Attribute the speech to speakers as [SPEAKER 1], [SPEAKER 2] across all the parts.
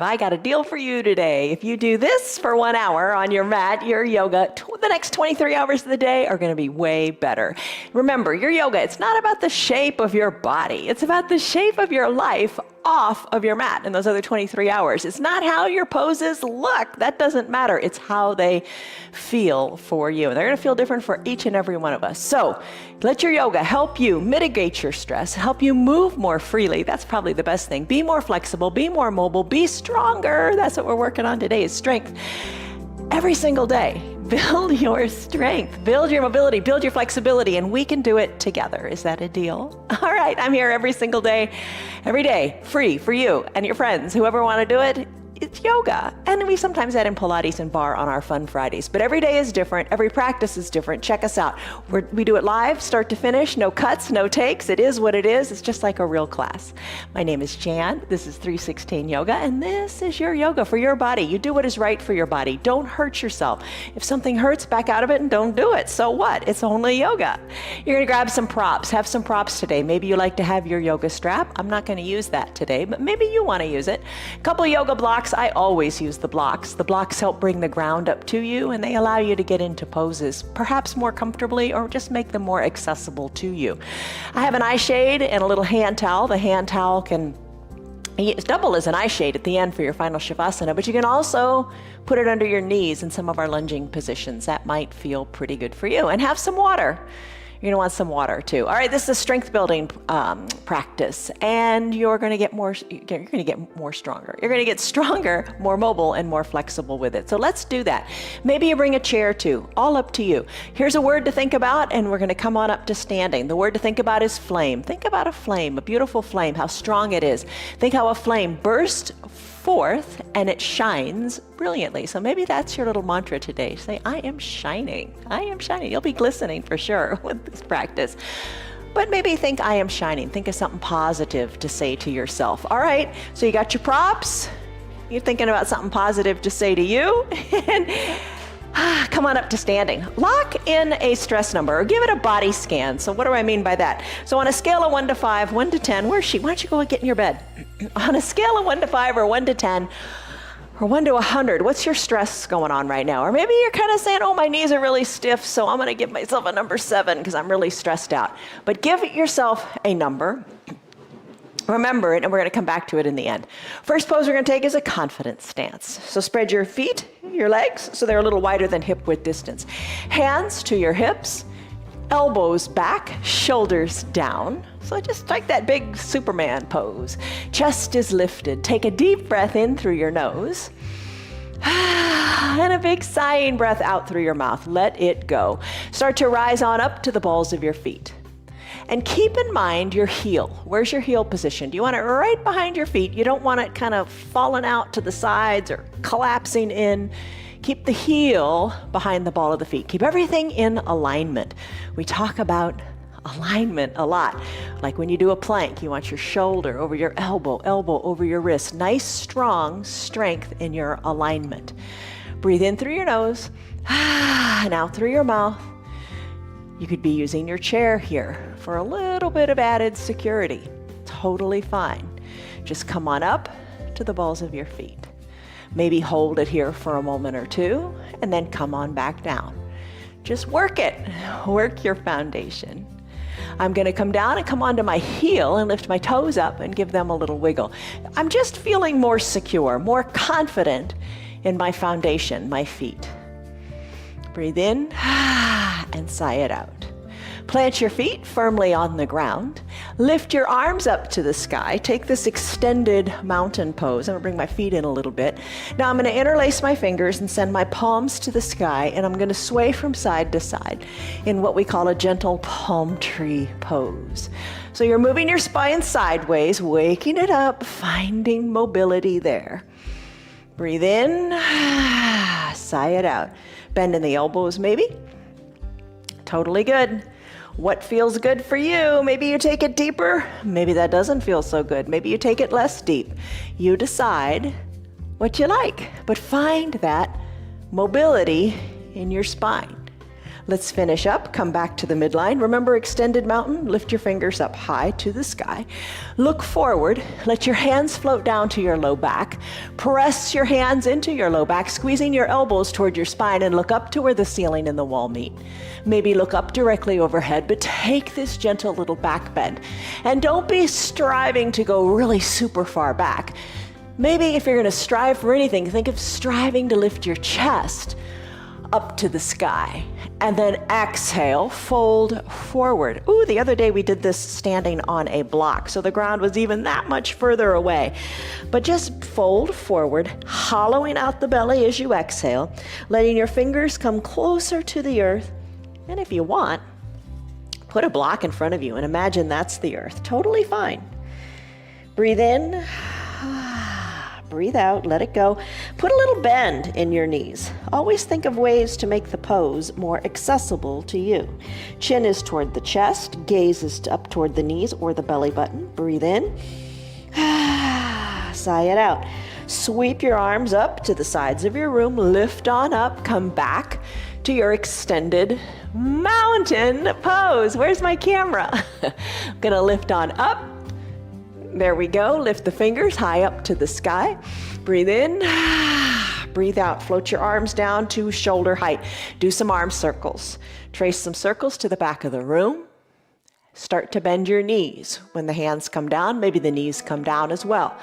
[SPEAKER 1] I got a deal for you today. If you do this for 1 hour on your mat, your yoga, the next 23 hours of the day are going to be way better. Remember, your yoga, it's not about the shape of your body. It's about the shape of your life off of your mat in those other 23 hours. It's not how your poses look. That doesn't matter. It's how they feel for you. And they're going to feel different for each and every one of us. So let your yoga help you mitigate your stress, help you move more freely. That's probably the best thing. Be more flexible, be more mobile, be stronger. That's what we're working on today, is strength. Every single day, build your strength, build your mobility, build your flexibility, and we can do it together. Is that a deal? All right, I'm here every single day, every day, free for you and your friends, whoever want to do it. It's yoga. And we sometimes add in Pilates and bar on our fun Fridays. But every day is different. Every practice is different. Check us out. We do it live, start to finish. No cuts, no takes. It is what it is. It's just like a real class. My name is Jan. This is 316 Yoga. And this is your yoga for your body. You do what is right for your body. Don't hurt yourself. If something hurts, back out of it and don't do it. So what? It's only yoga. You're going to grab some props. Have some props today. Maybe you like to have your yoga strap. I'm not going to use that today, but maybe you want to use it. A couple of yoga blocks. I always use the blocks. The blocks help bring the ground up to you, and they allow you to get into poses perhaps more comfortably, or just make them more accessible to you. I have an eye shade and a little hand towel. The hand towel can double as an eye shade at the end for your final Shavasana, but you can also put it under your knees in some of our lunging positions. That might feel pretty good for you. And have some water. You're gonna want some water too. All right, this is a strength building practice, and you're gonna get more stronger. You're gonna get stronger, more mobile, and more flexible with it. So let's do that. Maybe you bring a chair too, all up to you. Here's a word to think about, and we're gonna come on up to standing. The word to think about is flame. Think about a flame, a beautiful flame, how strong it is. Think how a flame bursts forth and it shines brilliantly. So maybe that's your little mantra today. Say, I am shining. I am shining. You'll be glistening for sure with this practice. But maybe think, I am shining. Think of something positive to say to yourself. All right, so you got your props. You're thinking about something positive to say to you. And come on up to standing. Lock in a stress number, or give it a body scan. So what do I mean by that? So on a scale of 1 to 5, 1 to 10, where's she? Why don't you go and get in your bed? On a scale of 1 to 5 or 1 to 10, or 1 to 100, what's your stress going on right now? Or maybe you're kind of saying, oh, my knees are really stiff, so I'm going to give myself a number 7 because I'm really stressed out. But give yourself a number. Remember it, and we're going to come back to it in the end. First pose we're going to take is a confidence stance. So spread your feet, your legs, so they're a little wider than hip width distance. Hands to your hips, elbows back, shoulders down. So just like that big Superman pose. Chest is lifted. Take a deep breath in through your nose. And a big sighing breath out through your mouth. Let it go. Start to rise on up to the balls of your feet. And keep in mind your heel. Where's your heel position? Do you want it right behind your feet? You don't want it kind of falling out to the sides or collapsing in. Keep the heel behind the ball of the feet. Keep everything in alignment. We talk about alignment a lot. Like when you do a plank, you want your shoulder over your elbow, elbow over your wrist. Nice, strong strength in your alignment. Breathe in through your nose and out through your mouth. You could be using your chair here for a little bit of added security. Totally fine. Just come on up to the balls of your feet. Maybe hold it here for a moment or two, and then come on back down. Just work it. Work your foundation. I'm going to come down and come onto my heel and lift my toes up and give them a little wiggle. I'm just feeling more secure, more confident in my foundation, my feet. Breathe in and sigh it out. Plant your feet firmly on the ground. Lift your arms up to the sky. Take this extended mountain pose. I'm going to bring my feet in a little bit. Now I'm going to interlace my fingers and send my palms to the sky, and I'm going to sway from side to side in what we call a gentle palm tree pose. So you're moving your spine sideways, waking it up, finding mobility there. Breathe in, sigh it out. Bend in the elbows maybe. Totally good. What feels good for you? Maybe you take it deeper. Maybe that doesn't feel so good. Maybe you take it less deep. You decide what you like, but find that mobility in your spine. Let's finish up, come back to the midline. Remember extended mountain? Lift your fingers up high to the sky. Look forward, let your hands float down to your low back. Press your hands into your low back, squeezing your elbows toward your spine and look up to where the ceiling and the wall meet. Maybe look up directly overhead, but take this gentle little back bend. And don't be striving to go really super far back. Maybe if you're gonna strive for anything, think of striving to lift your chest up to the sky. And then exhale, fold forward. Ooh, the other day we did this standing on a block, so the ground was even that much further away. But just fold forward, hollowing out the belly as you exhale, letting your fingers come closer to the earth. And if you want, put a block in front of you and imagine that's the earth. Totally fine. Breathe in. Breathe out, let it go. Put a little bend in your knees. Always think of ways to make the pose more accessible to you. Chin is toward the chest, gaze is up toward the knees or the belly button. Breathe in. Sigh it out. Sweep your arms up to the sides of your room, lift on up, come back to your extended mountain pose. Where's my camera? I'm gonna lift on up. There we go. Lift the fingers high up to the sky. Breathe in. Breathe out. Float your arms down to shoulder height. Do some arm circles. Trace some circles to the back of the room. Start to bend your knees. When the hands come down, maybe the knees come down as well.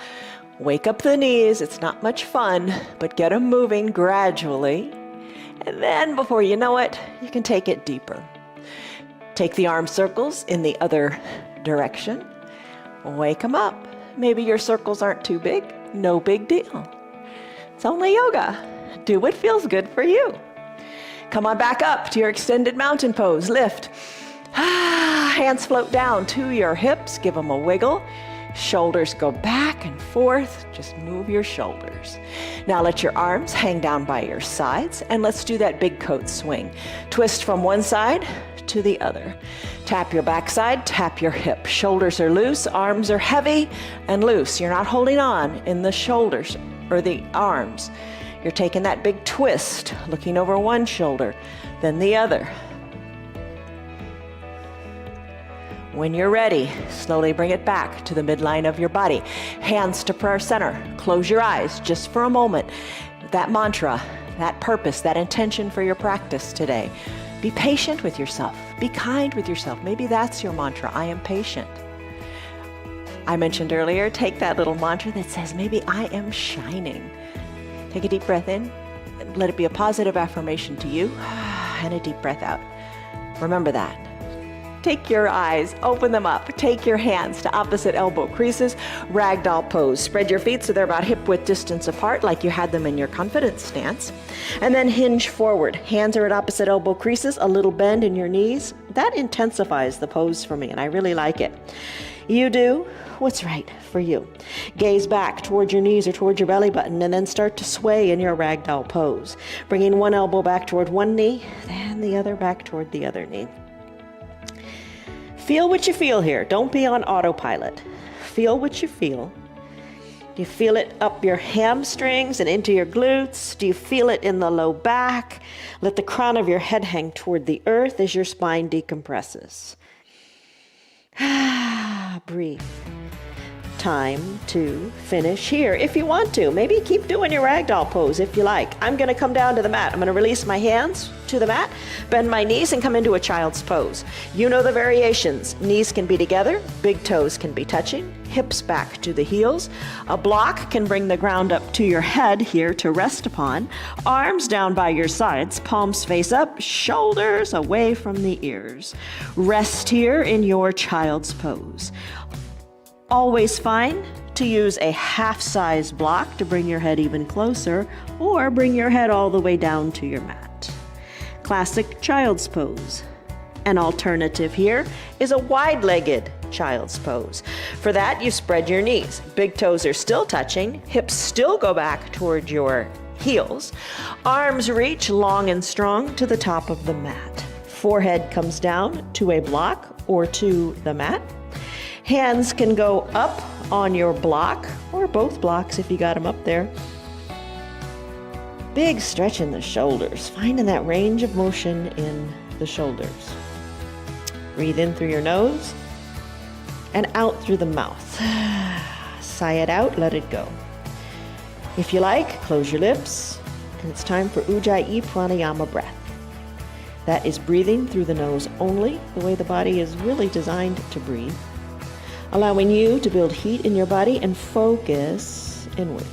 [SPEAKER 1] Wake up the knees. It's not much fun, but get them moving gradually. And then before you know it, you can take it deeper. Take the arm circles in the other direction. Wake them up. Maybe your circles aren't too big. No big deal. It's only yoga. Do what feels good for you. Come on back up to your extended mountain pose. Lift. Hands float down to your hips. Give them a wiggle. Shoulders go back and forth. Just move your shoulders. Now let your arms hang down by your sides and let's do that big coat swing. Twist from one side to the other. Tap your backside, tap your hip. Shoulders are loose, arms are heavy and loose. You're not holding on in the shoulders or the arms. You're taking that big twist, looking over one shoulder, then the other. When you're ready, slowly bring it back to the midline of your body. Hands to prayer center. Close your eyes just for a moment. That mantra, that purpose, that intention for your practice today. Be patient with yourself. Be kind with yourself. Maybe that's your mantra. I am patient. I mentioned earlier, take that little mantra that says, maybe I am shining. Take a deep breath in. Let it be a positive affirmation to you. And a deep breath out. Remember that. Take your eyes, open them up. Take your hands to opposite elbow creases, ragdoll pose. Spread your feet so they're about hip width distance apart like you had them in your confidence stance. And then hinge forward. Hands are at opposite elbow creases, a little bend in your knees. That intensifies the pose for me and I really like it. You do what's right for you. Gaze back toward your knees or toward your belly button and then start to sway in your ragdoll pose. Bringing one elbow back toward one knee, then the other back toward the other knee. Feel what you feel here. Don't be on autopilot. Feel what you feel. Do you feel it up your hamstrings and into your glutes? Do you feel it in the low back? Let the crown of your head hang toward the earth as your spine decompresses. Breathe. Time to finish here if you want to. Maybe keep doing your ragdoll pose if you like. I'm going to come down to the mat. I'm going to release my hands to the mat, bend my knees, and come into a child's pose. You know the variations. Knees can be together, big toes can be touching, hips back to the heels. A block can bring the ground up to your head here to rest upon. Arms down by your sides, palms face up, shoulders away from the ears. Rest here in your child's pose. Always fine to use a half-size block to bring your head even closer, or bring your head all the way down to your mat. Classic child's pose. An alternative here is a wide-legged child's pose. For that, you spread your knees. Big toes are still touching, hips still go back toward your heels. Arms reach long and strong to the top of the mat. Forehead comes down to a block or to the mat. Hands can go up on your block, or both blocks if you got them up there. Big stretch in the shoulders, finding that range of motion in the shoulders. Breathe in through your nose and out through the mouth. Sigh it out, let it go. If you like, close your lips, and it's time for Ujjayi Pranayama breath. That is breathing through the nose only, the way the body is really designed to breathe, allowing you to build heat in your body and focus inward.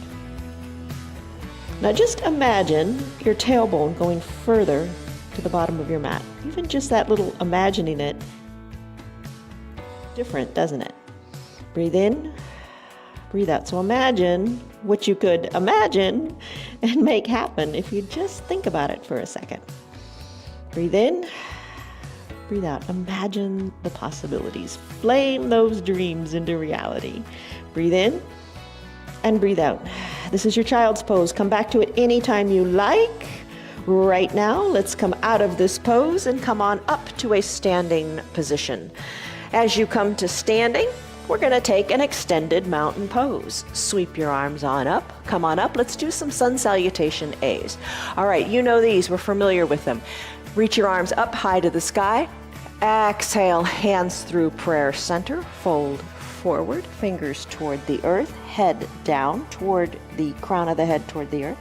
[SPEAKER 1] Now just imagine your tailbone going further to the bottom of your mat. Even just that little imagining it, different, doesn't it? Breathe in, breathe out. So imagine what you could imagine and make happen if you just think about it for a second. Breathe in, breathe out. Imagine the possibilities. Flame those dreams into reality. Breathe in and breathe out. This is your child's pose. Come back to it anytime you like. Right now, let's come out of this pose and come on up to a standing position. As you come to standing, we're going to take an extended mountain pose. Sweep your arms on up. Come on up. Let's do some sun salutation A's. All right, you know these. We're familiar with them. Reach your arms up high to the sky. Exhale, hands through prayer center. Fold forward, fingers toward the earth, head down toward the crown of the head toward the earth.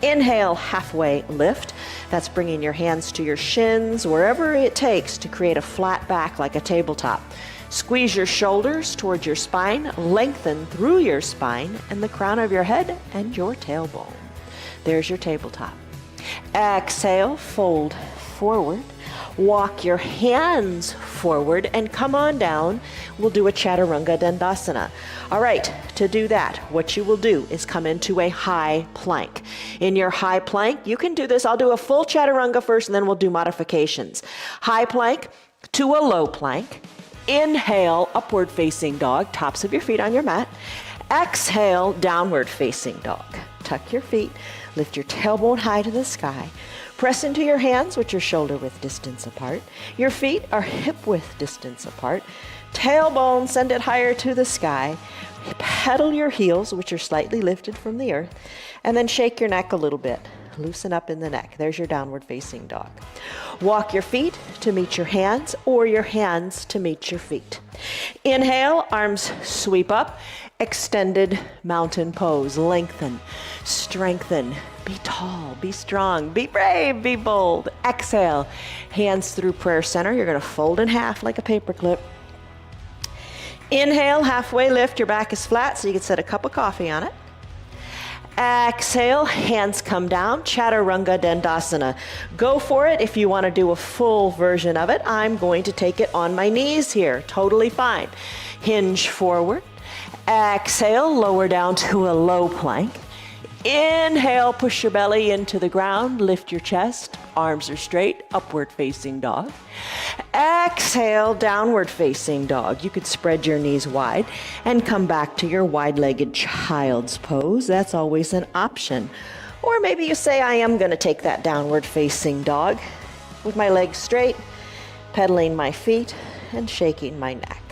[SPEAKER 1] Inhale, halfway lift. That's bringing your hands to your shins, wherever it takes to create a flat back like a tabletop. Squeeze your shoulders towards your spine, lengthen through your spine and the crown of your head and your tailbone. There's your tabletop. Exhale, fold forward. Walk your hands forward and come on down. We'll do a Chaturanga Dandasana. All right, to do that, what you will do is come into a high plank. In your high plank, you can do this. I'll do a full Chaturanga first and then we'll do modifications. High plank to a low plank. Inhale, upward facing dog, tops of your feet on your mat. Exhale, downward facing dog. Tuck your feet, lift your tailbone high to the sky. Press into your hands, which are shoulder width distance apart. Your feet are hip width distance apart. Tailbone, send it higher to the sky. Pedal your heels, which are slightly lifted from the earth, and then shake your neck a little bit. Loosen up in the neck. There's your downward facing dog. Walk your feet to meet your hands or your hands to meet your feet. Inhale, arms sweep up. Extended mountain pose. Lengthen, strengthen. Be tall, be strong, be brave, be bold. Exhale, hands through prayer center. You're going to fold in half like a paperclip. Inhale, halfway lift. Your back is flat so you can set a cup of coffee on it. Exhale, hands come down, Chaturanga Dandasana. Go for it if you want to do a full version of it. I'm going to take it on my knees here. Totally fine. Hinge forward. Exhale, lower down to a low plank. Inhale, push your belly into the ground, lift your chest, arms are straight, upward facing dog. Exhale, downward facing dog. You could spread your knees wide and come back to your wide-legged child's pose. That's always an option. Or maybe you say, I am going to take that downward facing dog with my legs straight, pedaling my feet and shaking my neck.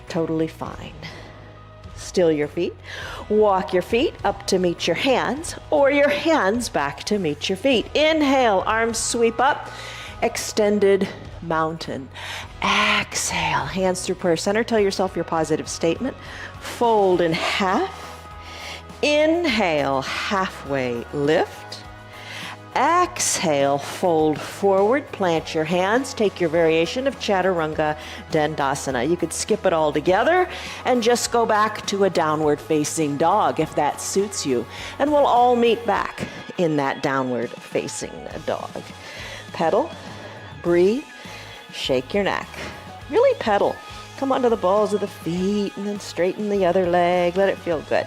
[SPEAKER 1] Totally fine. Still your feet. Walk your feet up to meet your hands or your hands back to meet your feet. Inhale, arms sweep up, extended mountain. Exhale, hands through prayer center. Tell yourself your positive statement. Fold in half. Inhale, halfway lift. Exhale, fold forward, plant your hands, take your variation of Chaturanga Dandasana. You could skip it all together and just go back to a downward facing dog if that suits you. And we'll all meet back in that downward facing dog. Pedal, breathe, shake your neck. Really pedal. Come onto the balls of the feet and then straighten the other leg. Let it feel good.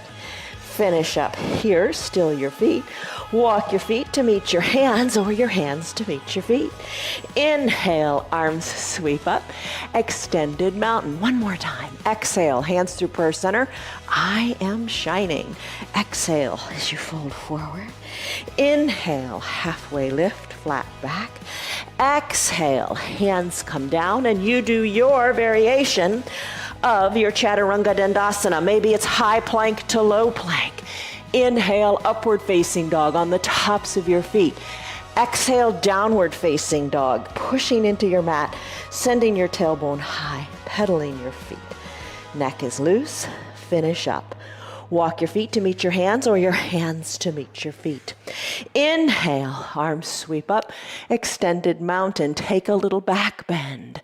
[SPEAKER 1] Finish up here, still your feet. Walk your feet to meet your hands or your hands to meet your feet. Inhale, arms sweep up. Extended mountain. One more time. Exhale, hands through prayer center. I am shining. Exhale as you fold forward. Inhale, halfway lift, flat back. Exhale, hands come down and you do your variation of your Chaturanga Dandasana. Maybe it's high plank to low plank. Inhale, upward facing dog on the tops of your feet. Exhale, downward facing dog, pushing into your mat, sending your tailbone high, pedaling your feet. Neck is loose, finish up. Walk your feet to meet your hands or your hands to meet your feet. Inhale, arms sweep up, extended mountain, take a little back bend.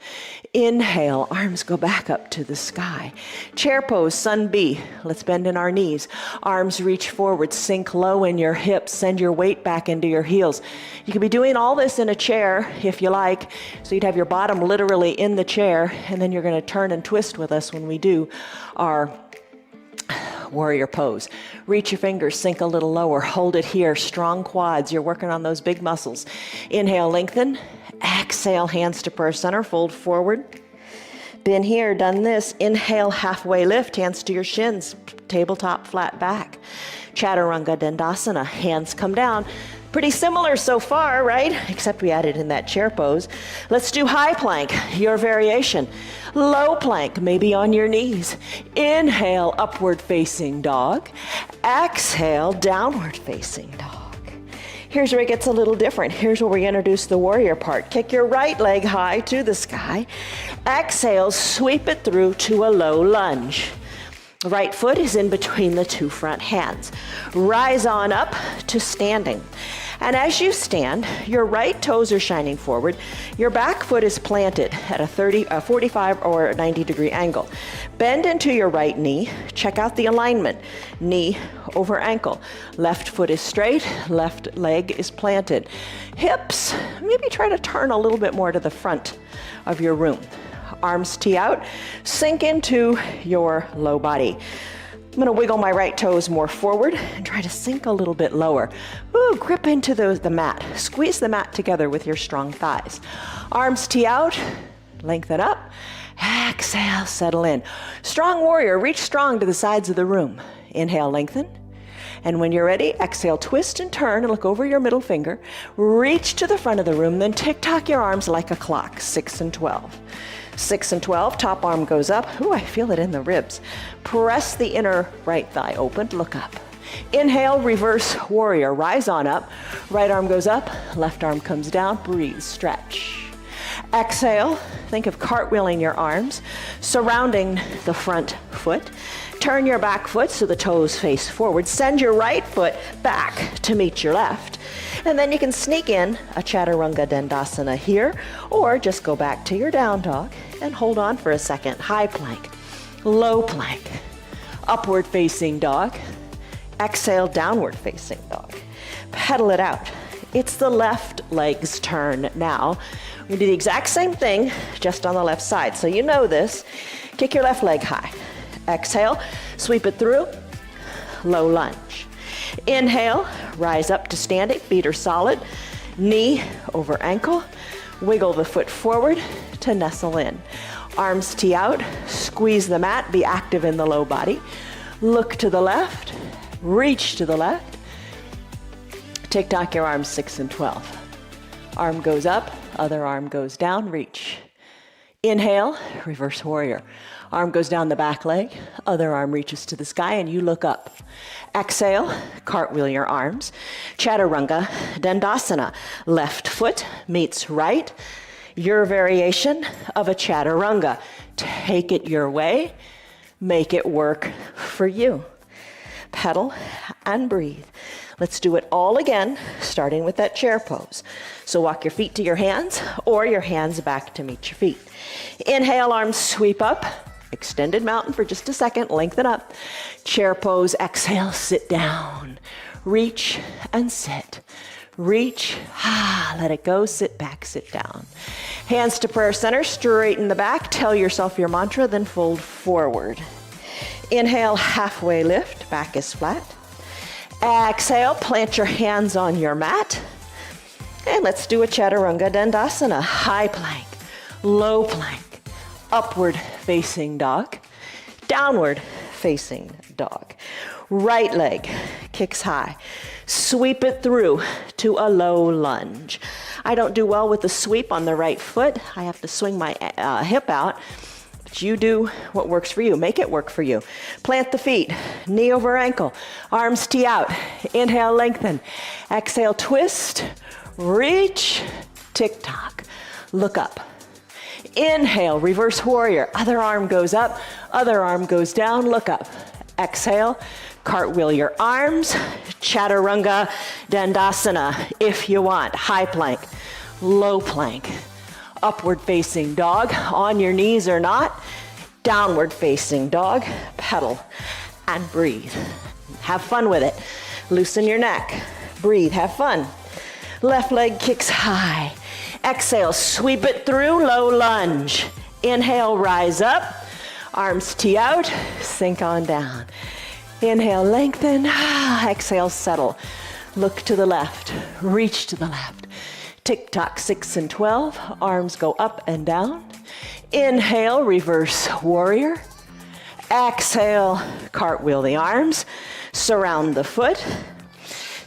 [SPEAKER 1] Inhale, arms go back up to the sky. Chair pose, sun B. Let's bend in our knees. Arms reach forward, sink low in your hips, send your weight back into your heels. You can be doing all this in a chair if you like, so you'd have your bottom literally in the chair, and then you're gonna turn and twist with us when we do our warrior pose. Reach your fingers, sink a little lower, hold it here, strong quads, you're working on those big muscles. Inhale, lengthen, exhale, hands to prayer center, fold forward. Been here, done this. Inhale, halfway lift, hands to your shins, tabletop, flat back. Chaturanga Dandasana, hands come down. Pretty similar so far, right? Except we added in that chair pose. Let's do high plank, your variation. Low plank, maybe on your knees. Inhale, upward facing dog. Exhale, downward facing dog. Here's where it gets a little different. Here's where we introduce the warrior part. Kick your right leg high to the sky. Exhale, sweep it through to a low lunge. Right foot is in between the two front hands. Rise on up to standing. And as you stand, your right toes are shining forward. Your back foot is planted at a 45 or 90 degree angle. Bend into your right knee. Check out the alignment. Knee over ankle. Left foot is straight, left leg is planted. Hips, maybe try to turn a little bit more to the front of your room. Arms tee out, sink into your low body. I'm gonna wiggle my right toes more forward and try to sink a little bit lower. Ooh, grip into the mat. Squeeze the mat together with your strong thighs. Arms tee out, lengthen up. Exhale, settle in. Strong warrior, reach strong to the sides of the room. Inhale, lengthen. And when you're ready, exhale, twist and turn and look over your middle finger. Reach to the front of the room, then tick-tock your arms like a clock, 6 and 12. 6 and 12, top arm goes up. Ooh, I feel it in the ribs. Press the inner right thigh open, look up. Inhale, reverse warrior, rise on up. Right arm goes up, left arm comes down, breathe, stretch. Exhale, think of cartwheeling your arms, surrounding the front foot. Turn your back foot so the toes face forward. Send your right foot back to meet your left. And then you can sneak in a Chaturanga Dandasana here, or just go back to your down dog and hold on for a second. High plank, low plank, upward facing dog. Exhale, downward facing dog. Pedal it out. It's the left leg's turn now. We do the exact same thing, just on the left side. So you know this. Kick your left leg high. Exhale, sweep it through, low lunge. Inhale, rise up to standing, feet are solid, knee over ankle, wiggle the foot forward to nestle in. Arms tee out, squeeze the mat, be active in the low body. Look to the left, reach to the left, tick-tock your arms 6 and 12. Arm goes up, other arm goes down, reach. Inhale, reverse warrior. Arm goes down the back leg, other arm reaches to the sky, and you look up. Exhale, cartwheel your arms. Chaturanga Dandasana. Left foot meets right. Your variation of a chaturanga. Take it your way. Make it work for you. Pedal and breathe. Let's do it all again, starting with that chair pose. So walk your feet to your hands, or your hands back to meet your feet. Inhale, arms sweep up. Extended mountain for just a second, lengthen up. Chair pose, exhale, sit down. Reach and sit. Reach, let it go, sit back, sit down. Hands to prayer center, straighten the back, tell yourself your mantra, then fold forward. Inhale, halfway lift, back is flat. Exhale, plant your hands on your mat. And let's do a Chaturanga Dandasana. High plank, low plank. Upward facing dog, downward facing dog. Right leg kicks high. Sweep it through to a low lunge. I don't do well with the sweep on the right foot. I have to swing my hip out. But you do what works for you. Make it work for you. Plant the feet, knee over ankle, arms tee out. Inhale, lengthen. Exhale, twist. reach, tick-tock, look up. Inhale, reverse warrior. Other arm goes up, other arm goes down, look up. Exhale, cartwheel your arms, chaturanga dandasana if you want. High plank, low plank, upward facing dog, on your knees or not, downward facing dog, pedal and breathe. Have fun with it. Loosen your neck, breathe, have fun. Left leg kicks high. Exhale, sweep it through, low lunge. Inhale, rise up, arms tee out, sink on down. Inhale, lengthen, exhale, settle. Look to the left, reach to the left. Tick-tock, 6 and 12, arms go up and down. Inhale, reverse warrior. Exhale, cartwheel the arms, surround the foot.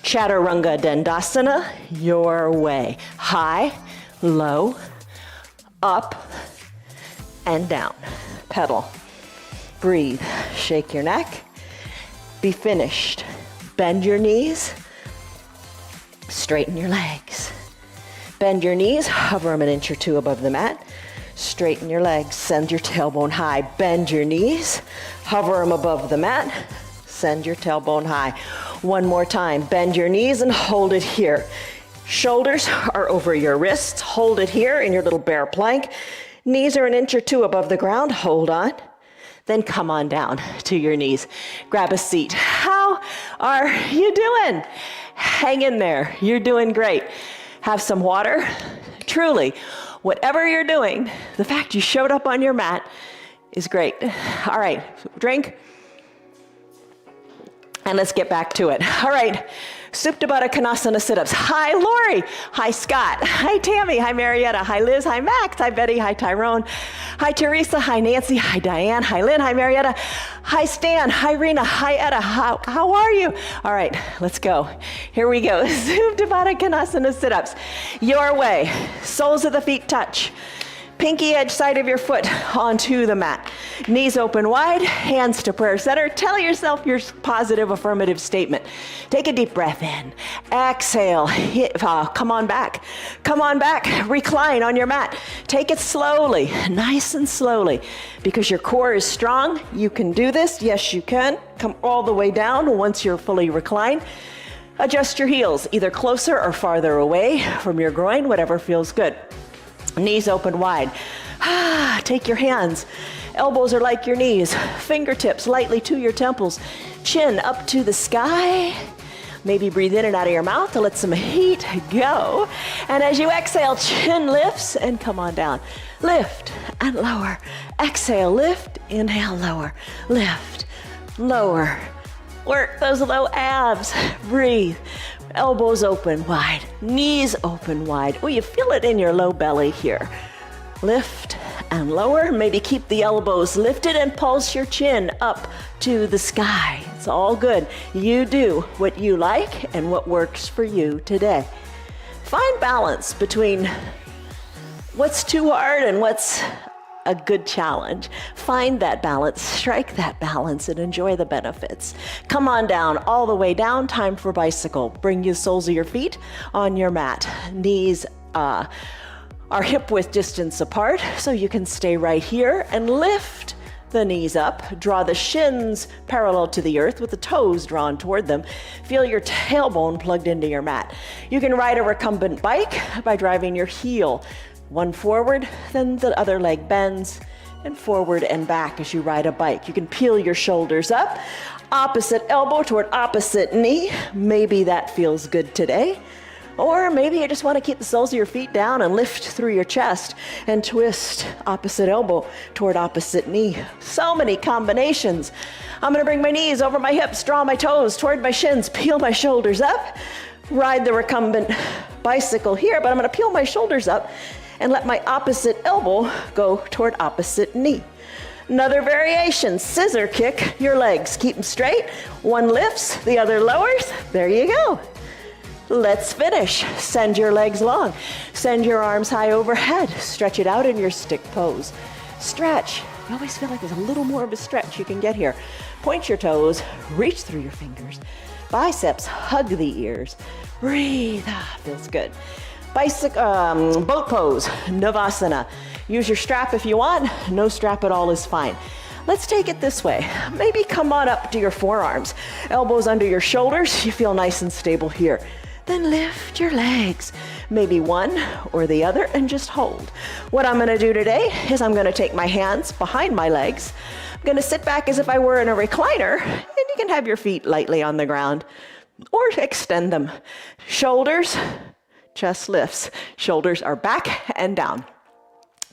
[SPEAKER 1] Chaturanga Dandasana, your way. High, low, up, and down. Pedal. Breathe. Shake your neck. Be finished. Bend your knees. Straighten your legs. Bend your knees. Hover them an inch or two above the mat. Straighten your legs. Send your tailbone high. Bend your knees. Hover them above the mat. Send your tailbone high. One more time. Bend your knees and hold it here. Shoulders are over your wrists. Hold it here in your little bear plank. Knees are an inch or two above the ground. Hold on. Then come on down to your knees. Grab a seat. How are you doing? Hang in there. You're doing great. Have some water. Truly, whatever you're doing, the fact you showed up on your mat is great. All right, drink. And let's get back to it. All right, Supta Baddha Konasana sit-ups. Hi, Lori. Hi, Scott. Hi, Tammy. Hi, Marietta. Hi, Liz. Hi, Max. Hi, Betty. Hi, Tyrone. Hi, Teresa. Hi, Nancy. Hi, Diane. Hi, Lynn. Hi, Marietta. Hi, Stan. Hi, Rena. Hi, Etta. How are you? All right, let's go. Here we go. Supta Baddha Konasana sit-ups. Your way. Soles of the feet touch. Pinky edge side of your foot onto the mat. Knees open wide, hands to prayer center. Tell yourself your positive affirmative statement. Take a deep breath in. Exhale, come on back. Come on back, recline on your mat. Take it slowly, nice and slowly. Because your core is strong, you can do this. Yes, you can. Come all the way down once you're fully reclined. Adjust your heels, either closer or farther away from your groin, whatever feels good. Knees open wide. Take your hands. Elbows are like your knees. Fingertips lightly to your temples. Chin up to the sky. Maybe breathe in and out of your mouth to let some heat go. And as you exhale, chin lifts and come on down. Lift and lower. Exhale, lift, inhale, lower. Lift, lower. Work those low abs. Breathe. Elbows open wide, knees open wide. Oh, you feel it in your low belly here. Lift and lower. Maybe keep the elbows lifted and pulse your chin up to the sky. It's all good. You do what you like and what works for you today. Find balance between what's too hard and what's a good challenge. Find that balance, strike that balance, and enjoy the benefits. Come on down, all the way down. Time for bicycle. Bring the soles of your feet on your mat. Knees are hip width distance apart, so you can stay right here and lift the knees up. Draw the shins parallel to the earth with the toes drawn toward them. Feel your tailbone plugged into your mat. You can ride a recumbent bike by driving your heel one forward, then the other leg bends, and forward and back as you ride a bike. You can peel your shoulders up, opposite elbow toward opposite knee. Maybe that feels good today. Or maybe you just want to keep the soles of your feet down and lift through your chest and twist opposite elbow toward opposite knee. So many combinations. I'm going to bring my knees over my hips, draw my toes toward my shins, peel my shoulders up, ride the recumbent bicycle here, but I'm going to peel my shoulders up and let my opposite elbow go toward opposite knee. Another variation, scissor kick your legs. Keep them straight. One lifts, the other lowers. There you go. Let's finish. Send your legs long. Send your arms high overhead. Stretch it out in your stick pose. Stretch. You always feel like there's a little more of a stretch you can get here. Point your toes, reach through your fingers. Biceps hug the ears. Breathe. Feels good. Boat pose, Navasana. Use your strap if you want. No strap at all is fine. Let's take it this way. Maybe come on up to your forearms. Elbows under your shoulders. You feel nice and stable here. Then lift your legs. Maybe one or the other and just hold. What I'm gonna do today is I'm gonna take my hands behind my legs. I'm gonna sit back as if I were in a recliner, and you can have your feet lightly on the ground or extend them. Shoulders, chest lifts. Shoulders are back and down.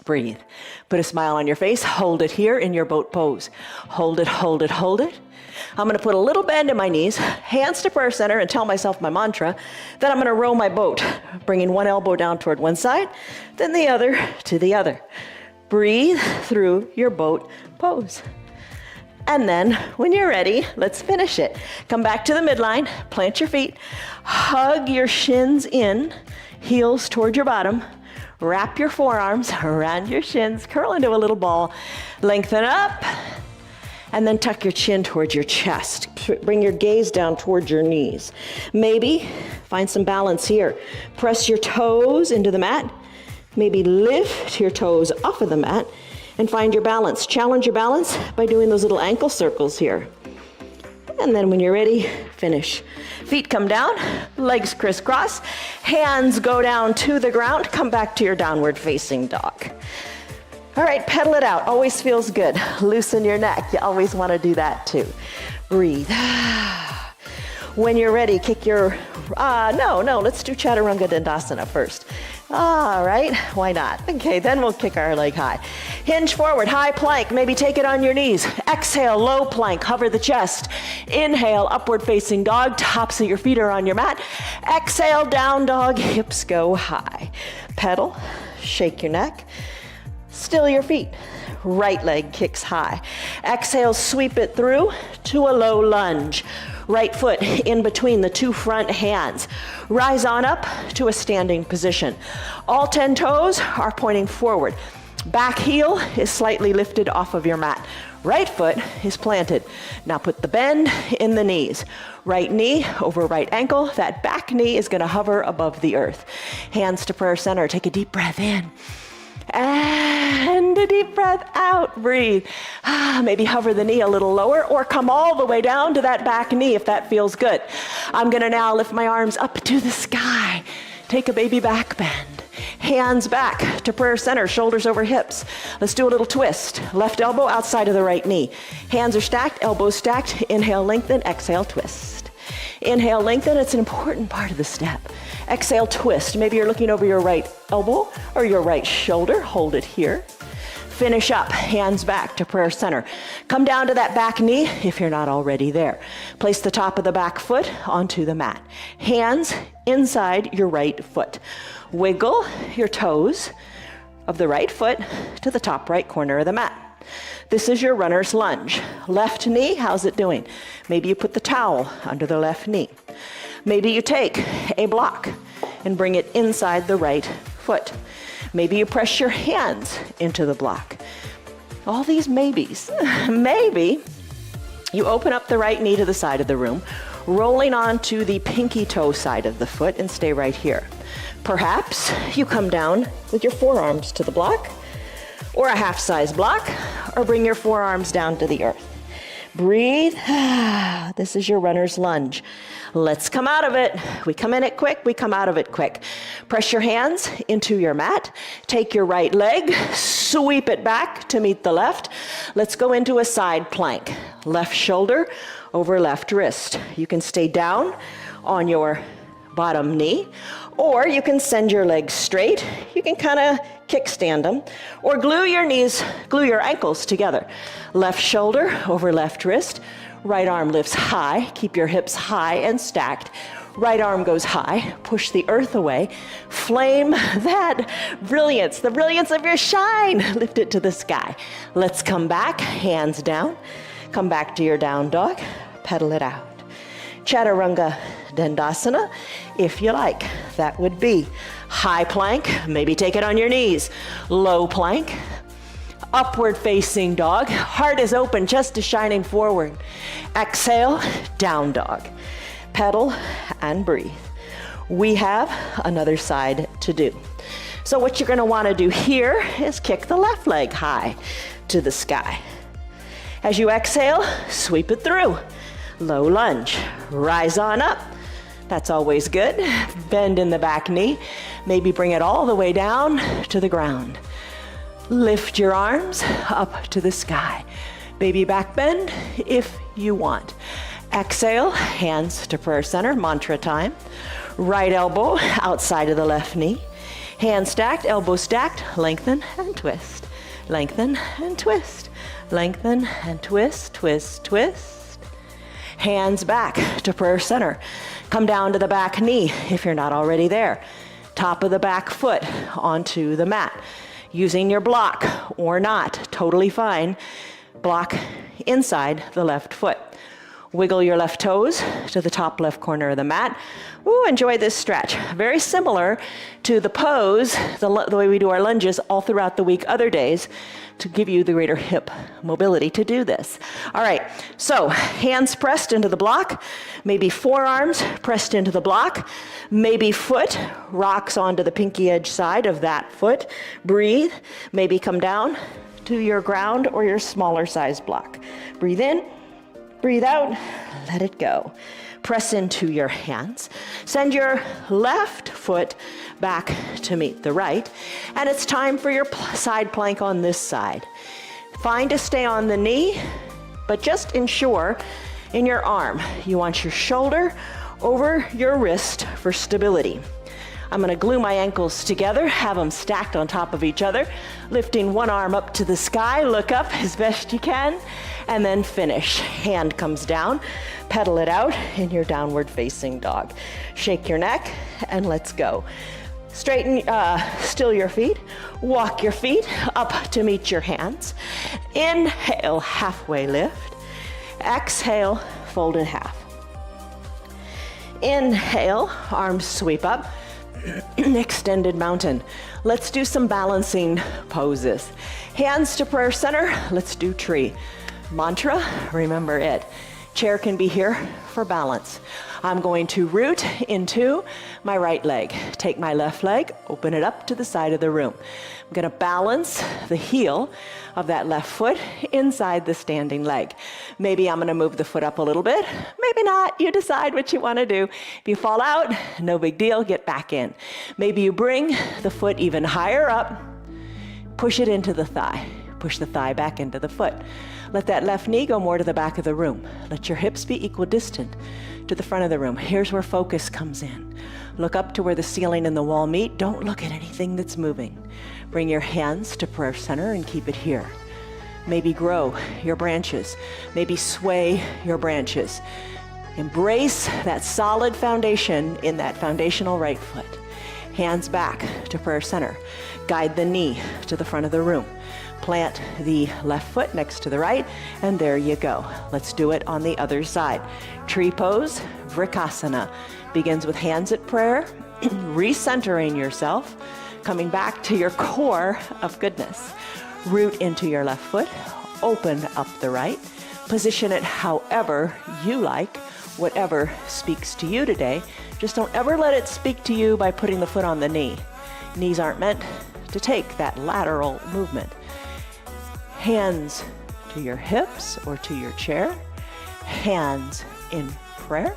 [SPEAKER 1] Breathe. Put a smile on your face. Hold it here in your boat pose. Hold it, hold it, hold it. I'm going to put a little bend in my knees, hands to prayer center, and tell myself my mantra. Then I'm going to row my boat, bringing one elbow down toward one side, then the other to the other. Breathe through your boat pose. And then when you're ready, let's finish it. Come back to the midline, plant your feet, hug your shins in, heels toward your bottom. Wrap your forearms around your shins, curl into a little ball, lengthen up, and then tuck your chin towards your chest. Bring your gaze down towards your knees. Maybe find some balance here. Press your toes into the mat. Maybe lift your toes off of the mat and find your balance. Challenge your balance by doing those little ankle circles here. And then when you're ready, finish. Feet come down, legs crisscross, hands go down to the ground, come back to your downward facing dog. All right, pedal it out, always feels good. Loosen your neck, you always want to do that too. Breathe. When you're ready, kick your, let's do Chaturanga Dandasana first. All right, why not? Okay, then we'll kick our leg high. Hinge forward, high plank, maybe take it on your knees. Exhale, low plank, hover the chest. Inhale, upward facing dog, tops of your feet are on your mat. Exhale, down dog, hips go high. Pedal, shake your neck, still your feet. Right leg kicks high. Exhale, sweep it through to a low lunge. Right foot in between the two front hands. Rise on up to a standing position. All 10 toes are pointing forward. Back heel is slightly lifted off of your mat. Right foot is planted. Now put the bend in the knees. Right knee over right ankle. That back knee is going to hover above the earth. Hands to prayer center. Take a deep breath in. And a deep breath out, breathe. Maybe hover the knee a little lower or come all the way down to that back knee if that feels good. I'm gonna now lift my arms up to the sky. Take a baby back bend. Hands back to prayer center, shoulders over hips. Let's do a little twist. Left elbow outside of the right knee. Hands are stacked, elbows stacked. Inhale, lengthen, exhale, twist. Inhale, lengthen, it's an important part of the step. Exhale, twist. Maybe you're looking over your right elbow or your right shoulder. Hold it here. Finish up, hands back to prayer center. Come down to that back knee if you're not already there. Place the top of the back foot onto the mat. Hands inside your right foot. Wiggle your toes of the right foot to the top right corner of the mat. This is your runner's lunge. Left knee, how's it doing? Maybe you put the towel under the left knee. Maybe you take a block and bring it inside the right foot. Maybe you press your hands into the block. All these maybes. Maybe you open up the right knee to the side of the room, rolling onto the pinky toe side of the foot and stay right here. Perhaps you come down with your forearms to the block, or a half-size block, or bring your forearms down to the earth. Breathe. This is your runner's lunge. Let's come out of it. We come in it quick, we come out of it quick. Press your hands into your mat. Take your right leg, sweep it back to meet the left. Let's go into a side plank. Left shoulder over left wrist. You can stay down on your bottom knee, or you can send your legs straight. You can kind of kickstand them, or glue your ankles together. Left shoulder over left wrist. Right arm lifts high. Keep your hips high and stacked. Right arm goes high. Push the earth away. Flame that brilliance, the brilliance of your shine. Lift it to the sky. Let's come back, hands down. Come back to your down dog. Pedal it out. Chaturanga Dandasana, if you like. That would be high plank, maybe take it on your knees. Low plank, upward facing dog. Heart is open, chest is shining forward. Exhale, down dog. Pedal and breathe. We have another side to do. So what you're gonna wanna do here is kick the left leg high to the sky. As you exhale, sweep it through. Low lunge, rise on up. That's always good. Bend in the back knee. Maybe bring it all the way down to the ground. Lift your arms up to the sky. Baby back bend if you want. Exhale, hands to prayer center, mantra time. Right elbow outside of the left knee. Hands stacked, elbows stacked, lengthen and twist. Lengthen and twist. Lengthen and twist, twist, twist. Hands back to prayer center. Come down to the back knee if you're not already there. Top of the back foot onto the mat. Using your block or not, totally fine. Block inside the left foot. Wiggle your left toes to the top left corner of the mat. Ooh, enjoy this stretch. Very similar to the pose, the way we do our lunges all throughout the week, other days, to give you the greater hip mobility to do this. All right, so hands pressed into the block, maybe forearms pressed into the block, maybe foot rocks onto the pinky edge side of that foot. Breathe, maybe come down to your ground or your smaller size block. Breathe in. Breathe out, let it go. Press into your hands. Send your left foot back to meet the right. And it's time for your side plank on this side. Fine to stay on the knee, but just ensure in your arm, you want your shoulder over your wrist for stability. I'm gonna glue my ankles together, have them stacked on top of each other, lifting one arm up to the sky, look up as best you can, and then finish. Hand comes down, pedal it out in your downward facing dog. Shake your neck and let's go. Straighten, still your feet, walk your feet up to meet your hands. Inhale, halfway lift. Exhale, fold in half. Inhale, arms sweep up. Extended mountain. Let's do some balancing poses. Hands to prayer center. Let's do tree. Mantra, remember it. Chair can be here for balance. I'm going to root into my right leg. Take my left leg, open it up to the side of the room. I'm gonna balance the heel of that left foot inside the standing leg. Maybe I'm gonna move the foot up a little bit, maybe not, you decide what you wanna do. If you fall out, no big deal, get back in. Maybe you bring the foot even higher up, push it into the thigh. Push the thigh back into the foot. Let that left knee go more to the back of the room. Let your hips be equidistant to the front of the room. Here's where focus comes in. Look up to where the ceiling and the wall meet. Don't look at anything that's moving. Bring your hands to prayer center and keep it here. Maybe grow your branches. Maybe sway your branches. Embrace that solid foundation in that foundational right foot. Hands back to prayer center. Guide the knee to the front of the room. Plant the left foot next to the right, and there you go. Let's do it on the other side. Tree pose, Vrikasana. Begins with hands at prayer, recentering yourself, coming back to your core of goodness. Root into your left foot, open up the right, position it however you like, whatever speaks to you today. Just don't ever let it speak to you by putting the foot on the knee. Knees aren't meant to take that lateral movement. Hands to your hips or to your chair, hands in prayer,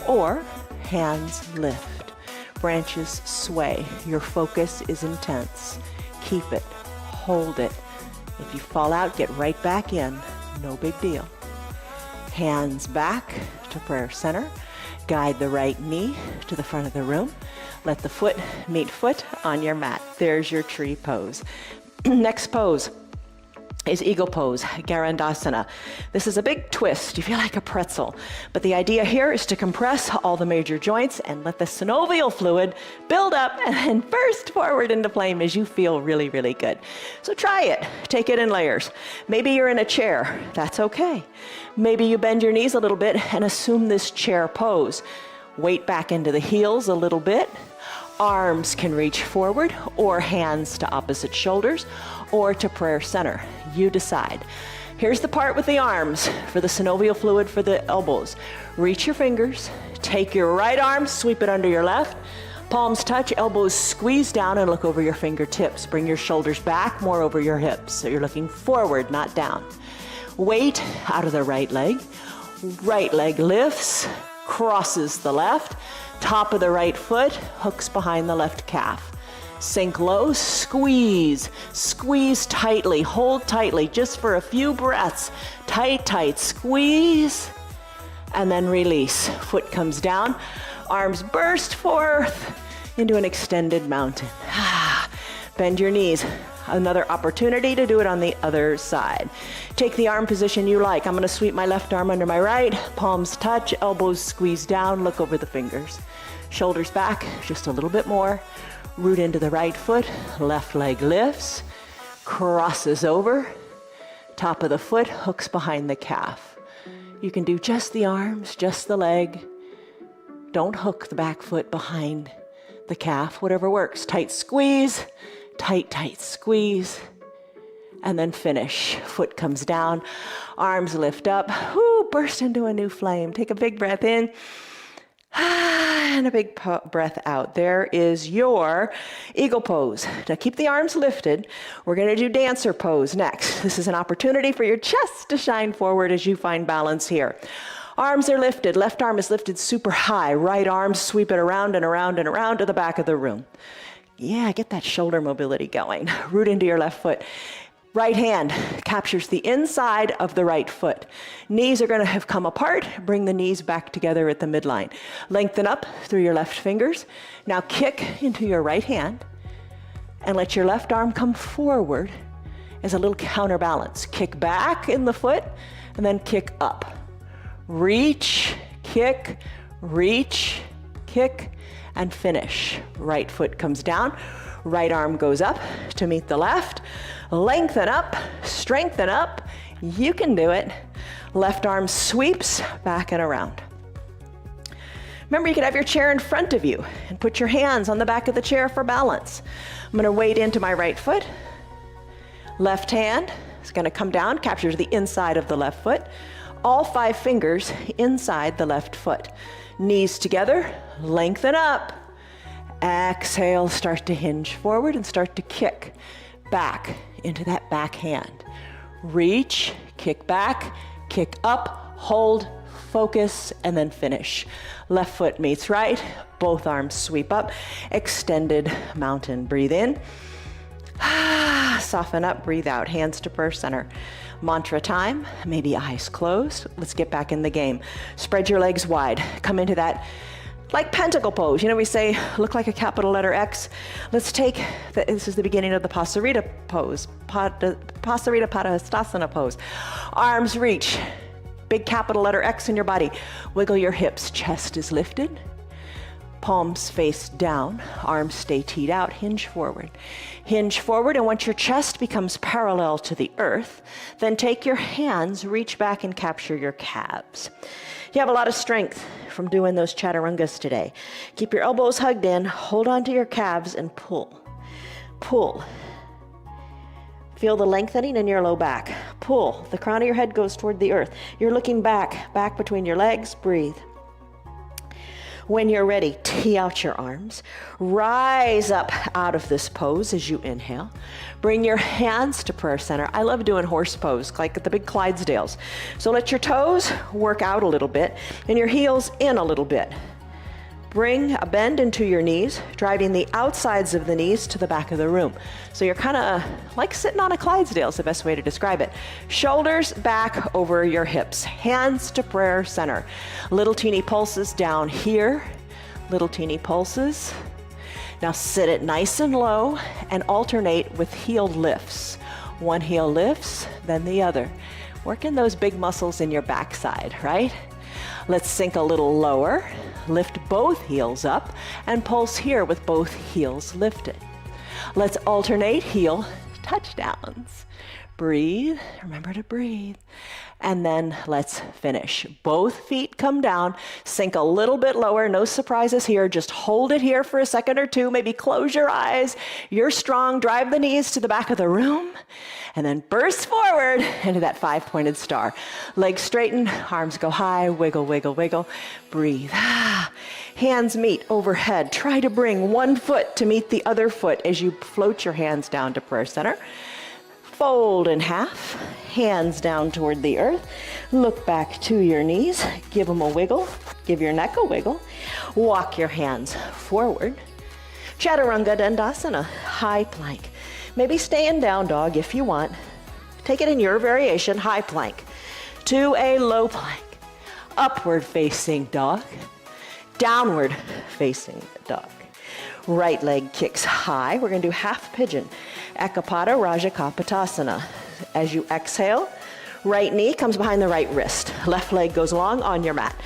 [SPEAKER 1] or hands lift. Branches sway. Your focus is intense. Keep it, hold it. If you fall out, get right back in. No big deal. Hands back to prayer center. Guide the right knee to the front of the room. Let the foot meet foot on your mat. There's your tree pose. Next pose is Eagle Pose, Garandasana. This is a big twist. You feel like a pretzel. But the idea here is to compress all the major joints and let the synovial fluid build up and then burst forward into flame as you feel really, really good. So try it. Take it in layers. Maybe you're in a chair. That's okay. Maybe you bend your knees a little bit and assume this chair pose. Weight back into the heels a little bit. Arms can reach forward or hands to opposite shoulders or to prayer center. You decide. Here's the part with the arms for the synovial fluid for the elbows. Reach your fingers, take your right arm, sweep it under your left. Palms touch, elbows squeeze down and look over your fingertips. Bring your shoulders back, more over your hips. So you're looking forward, not down. Weight out of the right leg. Right leg lifts, crosses the left. Top of the right foot, hooks behind the left calf. Sink low, squeeze. Squeeze tightly, hold tightly, just for a few breaths. Tight, tight, squeeze. And then release. Foot comes down, arms burst forth into an extended mountain. Bend your knees. Another opportunity to do it on the other side. Take the arm position you like. I'm gonna sweep my left arm under my right, palms touch, elbows squeeze down, look over the fingers. Shoulders back, just a little bit more. Root into the right foot, left leg lifts, crosses over, top of the foot, hooks behind the calf. You can do just the arms, just the leg. Don't hook the back foot behind the calf, whatever works. Tight squeeze, tight, tight squeeze, and then finish. Foot comes down, arms lift up, burst into a new flame. Take a big breath in, and a big breath out. There is your eagle pose. Now keep the arms lifted. We're gonna do dancer pose next. This is an opportunity for your chest to shine forward as you find balance here. Arms are lifted, left arm is lifted super high, right arm sweep it around and around and around to the back of the room. Yeah, get that shoulder mobility going. Root into your left foot. Right hand captures the inside of the right foot. Knees are gonna have come apart. Bring the knees back together at the midline. Lengthen up through your left fingers. Now kick into your right hand and let your left arm come forward as a little counterbalance. Kick back in the foot and then kick up. Reach, kick, and finish. Right foot comes down, right arm goes up to meet the left. Lengthen up, strengthen up. You can do it. Left arm sweeps back and around. Remember, you could have your chair in front of you and put your hands on the back of the chair for balance. I'm gonna wade into my right foot. Left hand is gonna come down, captures the inside of the left foot. All 5 fingers inside the left foot. Knees together, lengthen up. Exhale, start to hinge forward and start to kick back into that back hand. Reach, kick back, kick up, hold, focus, and then finish. Left foot meets right, both arms sweep up, extended mountain. Breathe in, soften up, breathe out, hands to prayer center. Mantra time, maybe eyes closed. Let's get back in the game. Spread your legs wide. Come into that like pentacle pose. You know, we say, look like a capital letter X. Let's take, this is the beginning of the Pasarita pose, Pasarita Padahastasana pose. Arms reach, big capital letter X in your body. Wiggle your hips, chest is lifted. Palms face down, arms stay teed out, hinge forward. Hinge forward, and once your chest becomes parallel to the earth, then take your hands, reach back and capture your calves. You have a lot of strength from doing those chaturangas today. Keep your elbows hugged in, hold on to your calves and pull. Pull. Feel the lengthening in your low back. Pull. The crown of your head goes toward the earth. You're looking back between your legs, breathe. When you're ready, tee out your arms. Rise up out of this pose as you inhale. Bring your hands to prayer center. I love doing horse pose, like at the big Clydesdales. So let your toes work out a little bit and your heels in a little bit. Bring a bend into your knees, driving the outsides of the knees to the back of the room. So you're kind of like sitting on a Clydesdale is the best way to describe it. Shoulders back over your hips, hands to prayer center. Little teeny pulses down here, little teeny pulses. Now sit it nice and low and alternate with heel lifts. One heel lifts, then the other. Working those big muscles in your backside, right? Let's sink a little lower, lift both heels up, and pulse here with both heels lifted. Let's alternate heel touchdowns. Breathe, remember to breathe. And then let's finish. Both feet come down, sink a little bit lower, no surprises here. Just hold it here for a second or two, maybe close your eyes. You're strong, drive the knees to the back of the room, and then burst forward into that 5-pointed star. Legs straighten, arms go high, wiggle, wiggle, wiggle. Breathe. Hands meet overhead. Try to bring one foot to meet the other foot as you float your hands down to prayer center. Fold in half, hands down toward the earth. Look back to your knees, give them a wiggle, give your neck a wiggle. Walk your hands forward. Chaturanga Dandasana, high plank. Maybe stay in down dog if you want. Take it in your variation, high plank to a low plank. Upward facing dog, downward facing dog. Right leg kicks high. We're going to do half pigeon. Ekapada Rajakapotasana. As you exhale, right knee comes behind the right wrist. Left leg goes long on your mat.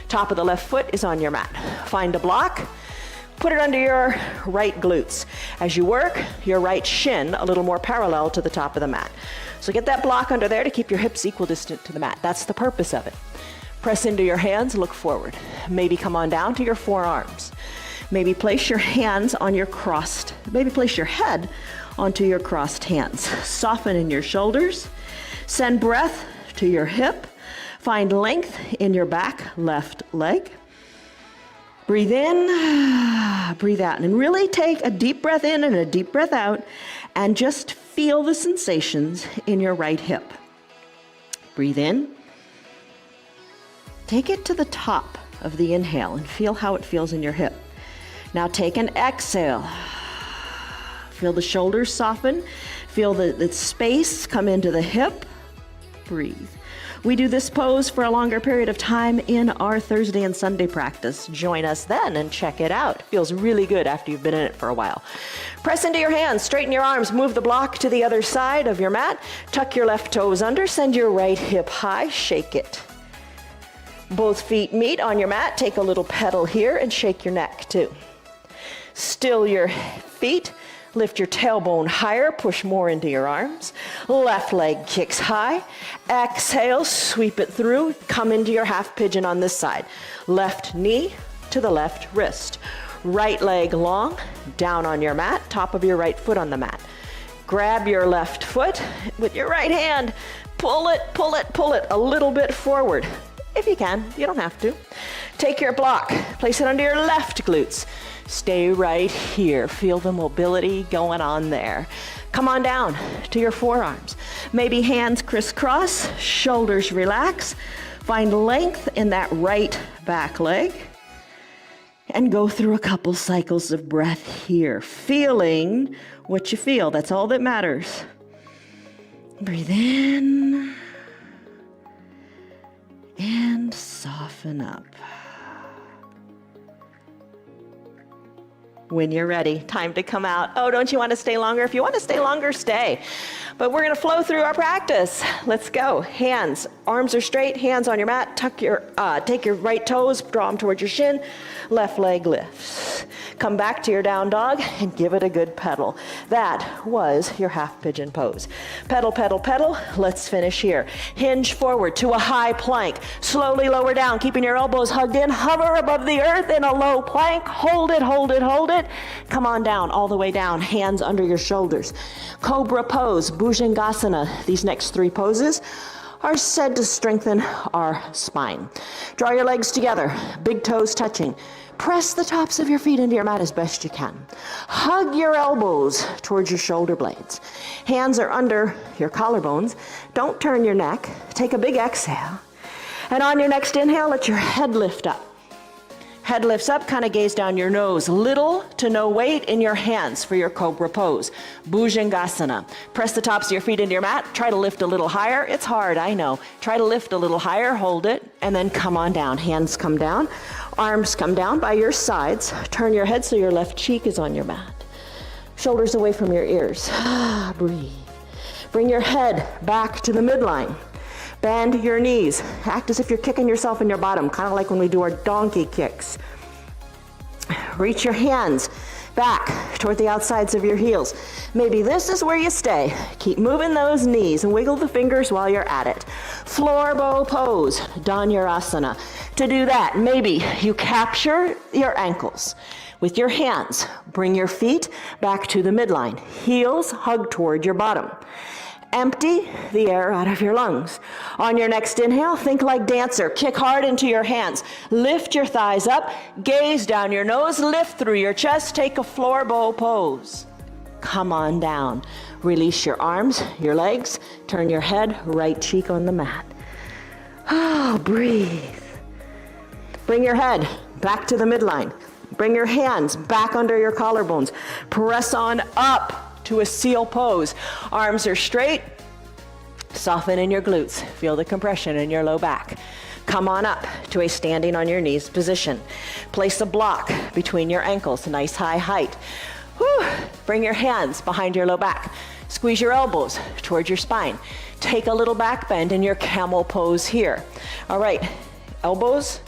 [SPEAKER 1] Top of the left foot is on your mat. Find a block. Put it under your right glutes. As you work, your right shin a little more parallel to the top of the mat. So get that block under there to keep your hips equidistant to the mat. That's the purpose of it. Press into your hands, look forward. Maybe come on down to your forearms. Maybe place your hands on your crossed, maybe place your head onto your crossed hands. Soften in your shoulders. Send breath to your hip. Find length in your back left leg. Breathe in, breathe out, and really take a deep breath in and a deep breath out, and just feel the sensations in your right hip. Breathe in. Take it to the top of the inhale and feel how it feels in your hip. Now take an exhale. Feel the shoulders soften. Feel the space come into the hip. Breathe. We do this pose for a longer period of time in our Thursday and Sunday practice. Join us then and check it out. It feels really good after you've been in it for a while. Press into your hands, straighten your arms, move the block to the other side of your mat. Tuck your left toes under, send your right hip high, shake it. Both feet meet on your mat. Take a little pedal here and shake your neck too. Still your feet. Lift your tailbone higher, push more into your arms. Left leg kicks high. Exhale, sweep it through. Come into your half pigeon on this side. Left knee to the left wrist. Right leg long, down on your mat, top of your right foot on the mat. Grab your left foot with your right hand. Pull it, pull it, pull it a little bit forward. If you can, you don't have to. Take your block, place it under your left glutes. Stay right here. Feel the mobility going on there. Come on down to your forearms. Maybe hands crisscross, shoulders relax. Find length in that right back leg. And go through a couple cycles of breath here. Feeling what you feel. That's all that matters. Breathe in. And soften up. When you're ready, time to come out. Oh, don't you want to stay longer? If you want to stay longer, stay. But we're going to flow through our practice. Let's go. Hands, arms are straight, hands on your mat. Take your right toes, draw them towards your shin. Left leg lifts. Come back to your down dog and give it a good pedal. That was your half pigeon pose. Pedal, pedal, pedal. Let's finish here. Hinge forward to a high plank. Slowly lower down, keeping your elbows hugged in. Hover above the earth in a low plank. Hold it, hold it, hold it. Come on down, all the way down. Hands under your shoulders. Cobra pose, Bhujangasana. These next three poses are said to strengthen our spine. Draw your legs together, big toes touching. Press the tops of your feet into your mat as best you can. Hug your elbows towards your shoulder blades. Hands are under your collarbones. Don't turn your neck. Take a big exhale. And on your next inhale, let your head lift up. Head lifts up, kind of gaze down your nose. Little to no weight in your hands for your cobra pose. Bhujangasana. Press the tops of your feet into your mat. Try to lift a little higher. It's hard, I know. Try to lift a little higher, hold it, and then come on down. Hands come down. Arms come down by your sides. Turn your head so your left cheek is on your mat. Shoulders away from your ears. Breathe. Bring your head back to the midline. Bend your knees. Act as if you're kicking yourself in your bottom, kind of like when we do our donkey kicks. Reach your hands Back toward the outsides of your heels. Maybe this is where you stay. Keep moving those knees and wiggle the fingers while you're at it. Floor bow pose, Dhanurasana. To do that, maybe you capture your ankles with your hands. Bring your feet back to the midline. Heels hug toward your bottom. Empty the air out of your lungs. On your next inhale, think like dancer. Kick hard into your hands. Lift your thighs up. Gaze down your nose. Lift through your chest. Take a floor bow pose. Come on down. Release your arms, your legs. Turn your head, right cheek on the mat. Oh, breathe. Bring your head back to the midline. Bring your hands back under your collarbones. Press on up to a seal pose. Arms are straight. Soften in your glutes. Feel the compression in your low back. Come on up to a standing on your knees position. Place a block between your ankles, nice high height. Whew. Bring your hands behind your low back. Squeeze your elbows towards your spine. Take a little back bend in your camel pose here. All right, ankles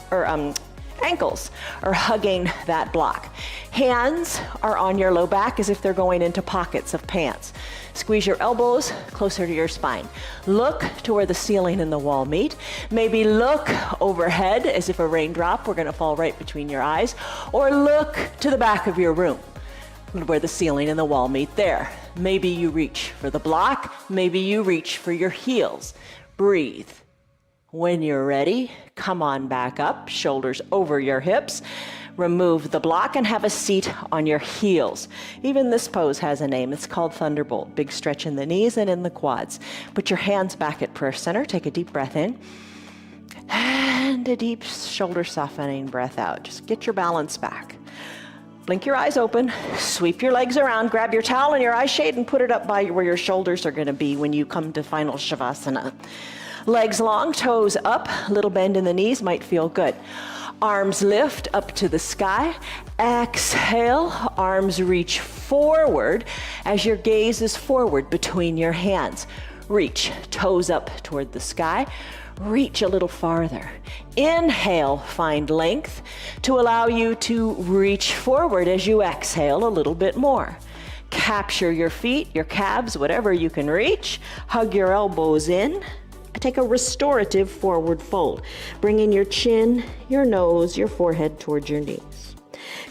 [SPEAKER 1] are hugging that block. Hands are on your low back as if they're going into pockets of pants. Squeeze your elbows closer to your spine. Look to where the ceiling and the wall meet. Maybe look overhead as if a raindrop were going to fall right between your eyes, or look to the back of your room where the ceiling and the wall meet there. Maybe you reach for the block. Maybe you reach for your heels. Breathe. When you're ready, come on back up, shoulders over your hips. Remove the block and have a seat on your heels. Even this pose has a name. It's called Thunderbolt. Big stretch in the knees and in the quads. Put your hands back at prayer center. Take a deep breath in. And a deep shoulder softening breath out. Just get your balance back. Blink your eyes open, sweep your legs around, grab your towel and your eye shade and put it up by where your shoulders are going to be when you come to final Shavasana. Legs long, toes up, little bend in the knees might feel good. Arms lift up to the sky. Exhale, arms reach forward as your gaze is forward between your hands. Reach, toes up toward the sky. Reach a little farther. Inhale, find length to allow you to reach forward as you exhale a little bit more. Capture your feet, your calves, whatever you can reach. Hug your elbows in. Take a restorative forward fold. Bring in your chin, your nose, your forehead towards your knees.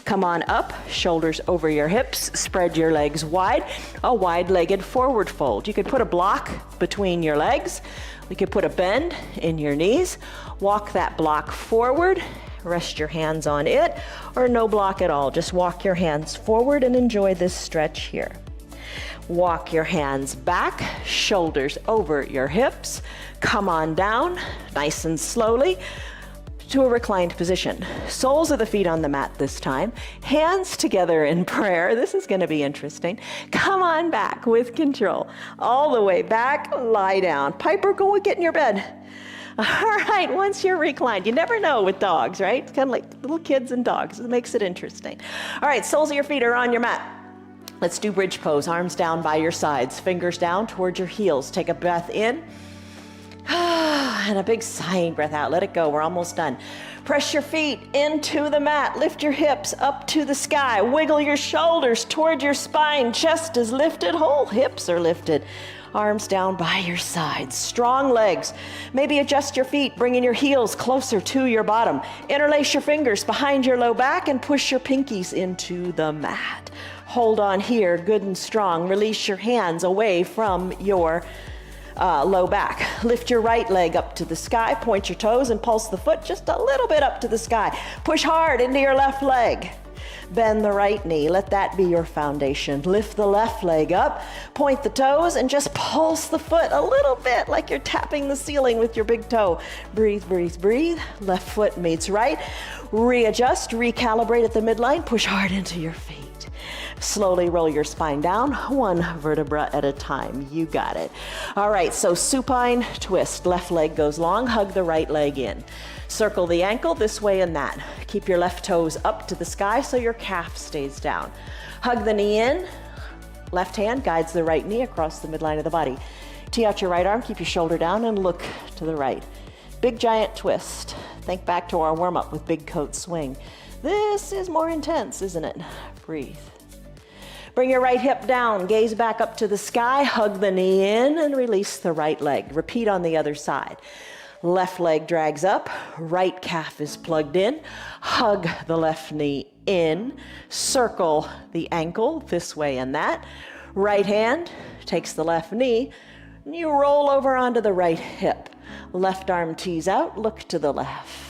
[SPEAKER 1] Come on up, shoulders over your hips, spread your legs wide, a wide-legged forward fold. You could put a block between your legs. You could put a bend in your knees. Walk that block forward, rest your hands on it, or no block at all. Just walk your hands forward and enjoy this stretch here. Walk your hands back, shoulders over your hips. Come on down, nice and slowly, to a reclined position. Soles of the feet on the mat this time. Hands together in prayer. This is going to be interesting. Come on back with control. All the way back, lie down. Piper, go get in your bed. All right, once you're reclined, you never know with dogs, right? It's kind of like little kids and dogs. It makes it interesting. All right, soles of your feet are on your mat. Let's do bridge pose. Arms down by your sides, fingers down towards your heels. Take a breath in. And a big sighing breath out. Let it go. We're almost done. Press your feet into the mat. Lift your hips up to the sky. Wiggle your shoulders toward your spine. Chest is lifted. Whole hips are lifted. Arms down by your sides. Strong legs. Maybe adjust your feet, bringing your heels closer to your bottom. Interlace your fingers behind your low back and push your pinkies into the mat. Hold on here, good and strong. Release your hands away from your low back. Lift your right leg up to the sky, point your toes and pulse the foot just a little bit up to the sky. Push hard into your left leg. Bend the right knee, let that be your foundation. Lift the left leg up, point the toes and just pulse the foot a little bit like you're tapping the ceiling with your big toe. Breathe, breathe, breathe. Left foot meets right. Readjust, recalibrate at the midline, push hard into your feet. Slowly roll your spine down, one vertebra at a time. You got it. All right, so supine twist. Left leg goes long, hug the right leg in. Circle the ankle this way and that. Keep your left toes up to the sky so your calf stays down. Hug the knee in. Left hand guides the right knee across the midline of the body. Tee out your right arm, keep your shoulder down and look to the right. Big giant twist. Think back to our warm-up with big coat swing. This is more intense, isn't it? Breathe. Bring your right hip down, gaze back up to the sky, hug the knee in and release the right leg. Repeat on the other side. Left leg drags up, right calf is plugged in, hug the left knee in, circle the ankle this way and that. Right hand takes the left knee, and you roll over onto the right hip. Left arm tees out, look to the left.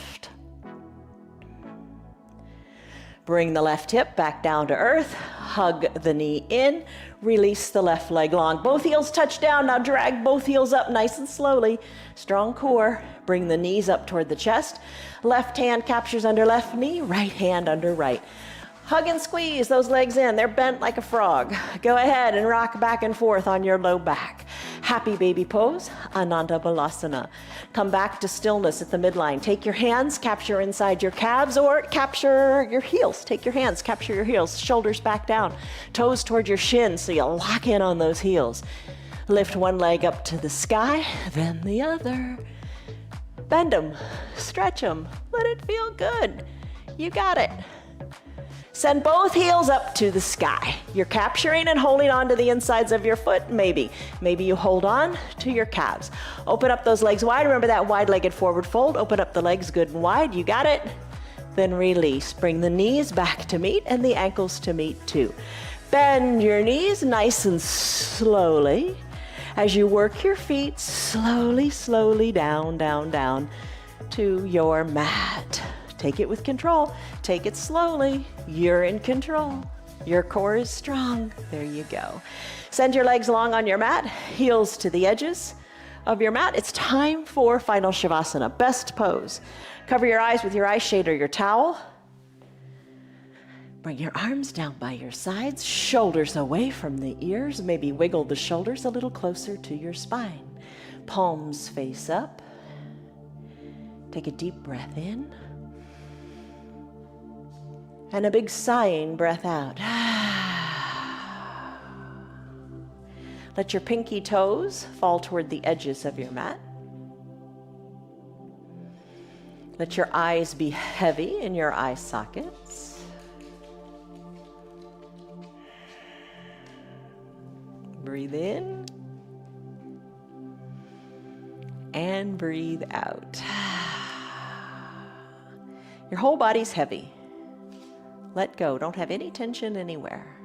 [SPEAKER 1] Bring the left hip back down to earth, hug the knee in, release the left leg long. Both heels touch down, now drag both heels up nice and slowly. Strong core, bring the knees up toward the chest. Left hand captures under left knee, right hand under right. Hug and squeeze those legs in, they're bent like a frog. Go ahead and rock back and forth on your low back. Happy baby pose, Ananda Balasana. Come back to stillness at the midline. Take your hands, capture inside your calves, or capture your heels. Take your hands, capture your heels, shoulders back down, toes toward your shins so you lock in on those heels. Lift one leg up to the sky, then the other. Bend them, stretch them, let it feel good. You got it. Send both heels up to the sky. You're capturing and holding on to the insides of your foot, maybe. Maybe you hold on to your calves. Open up those legs wide. Remember that wide-legged forward fold. Open up the legs good and wide. You got it. Then release. Bring the knees back to meet and the ankles to meet too. Bend your knees nice and slowly. As you work your feet slowly, slowly down, down, down to your mat. Take it with control. Take it slowly. You're in control. Your core is strong. There you go. Send your legs long on your mat, heels to the edges of your mat. It's time for final Shavasana, best pose. Cover your eyes with your eye shade or your towel. Bring your arms down by your sides, shoulders away from the ears. Maybe wiggle the shoulders a little closer to your spine. Palms face up. Take a deep breath in. And a big sighing breath out. Let your pinky toes fall toward the edges of your mat. Let your eyes be heavy in your eye sockets. Breathe in. And breathe out. Your whole body's heavy. Let go. Don't have any tension anywhere.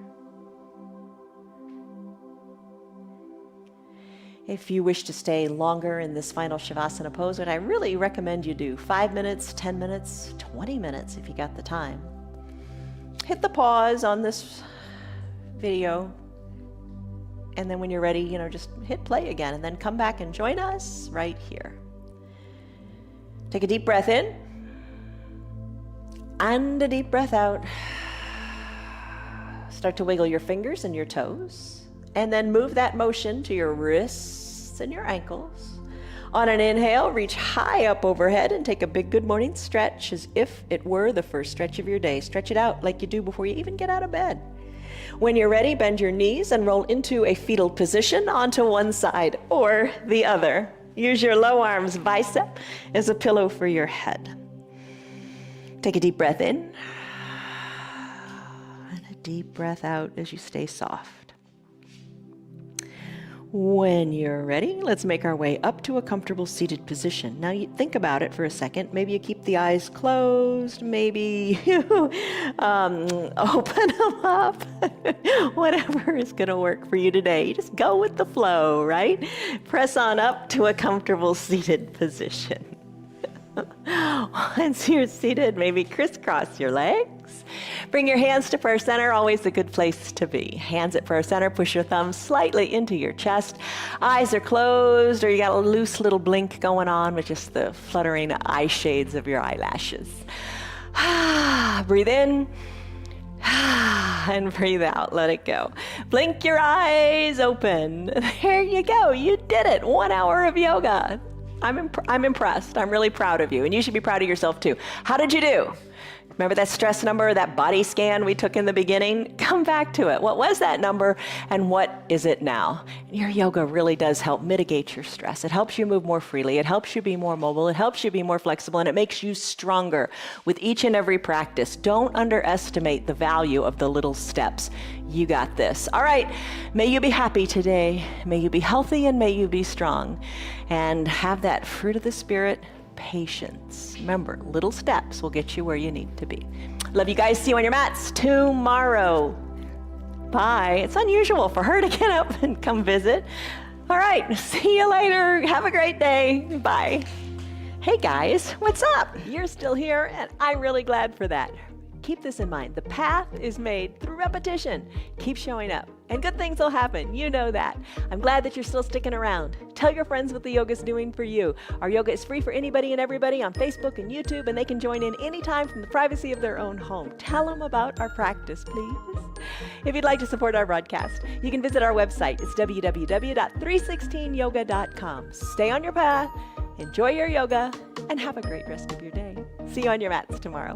[SPEAKER 1] If you wish to stay longer in this final Shavasana pose, what I really recommend you do, 5 minutes, 10 minutes, 20 minutes if you got the time. Hit the pause on this video, and then when you're ready, just hit play again, and then come back and join us right here. Take a deep breath in. And a deep breath out. Start to wiggle your fingers and your toes. And then move that motion to your wrists and your ankles. On an inhale, reach high up overhead and take a big good morning stretch as if it were the first stretch of your day. Stretch it out like you do before you even get out of bed. When you're ready, bend your knees and roll into a fetal position onto one side or the other. Use your low arms bicep as a pillow for your head. Take a deep breath in, and a deep breath out as you stay soft. When you're ready, let's make our way up to a comfortable seated position. Now you think about it for a second. Maybe you keep the eyes closed, maybe you open them up. Whatever is gonna work for you today. You just go with the flow, right? Press on up to a comfortable seated position. Once you're seated, maybe crisscross your legs. Bring your hands to prayer center, always a good place to be. Hands at prayer center, push your thumbs slightly into your chest. Eyes are closed, or you got a loose little blink going on with just the fluttering eye shades of your eyelashes. Breathe in. And breathe out, let it go. Blink your eyes open. There you go, you did it. 1 hour of yoga. I'm impressed. I'm really proud of you, and you should be proud of yourself too. How did you do? Remember that stress number, that body scan we took in the beginning? Come back to it. What was that number and what is it now? Your yoga really does help mitigate your stress. It helps you move more freely. It helps you be more mobile. It helps you be more flexible, and it makes you stronger with each and every practice. Don't underestimate the value of the little steps. You got this. All right. May you be happy today. May you be healthy, and may you be strong. And have that fruit of the Spirit, patience. Remember, little steps will get you where you need to be. Love you guys. See you on your mats tomorrow. Bye. It's unusual for her to get up and come visit. All right. See you later. Have a great day. Bye. Hey guys, what's up? You're still here, and I'm really glad for that. Keep this in mind. The path is made through repetition. Keep showing up, and good things will happen. You know that. I'm glad that you're still sticking around. Tell your friends what the yoga's doing for you. Our yoga is free for anybody and everybody on Facebook and YouTube, and they can join in anytime from the privacy of their own home. Tell them about our practice, please. If you'd like to support our broadcast, you can visit our website. It's www.316yoga.com. Stay on your path, enjoy your yoga, and have a great rest of your day. See you on your mats tomorrow.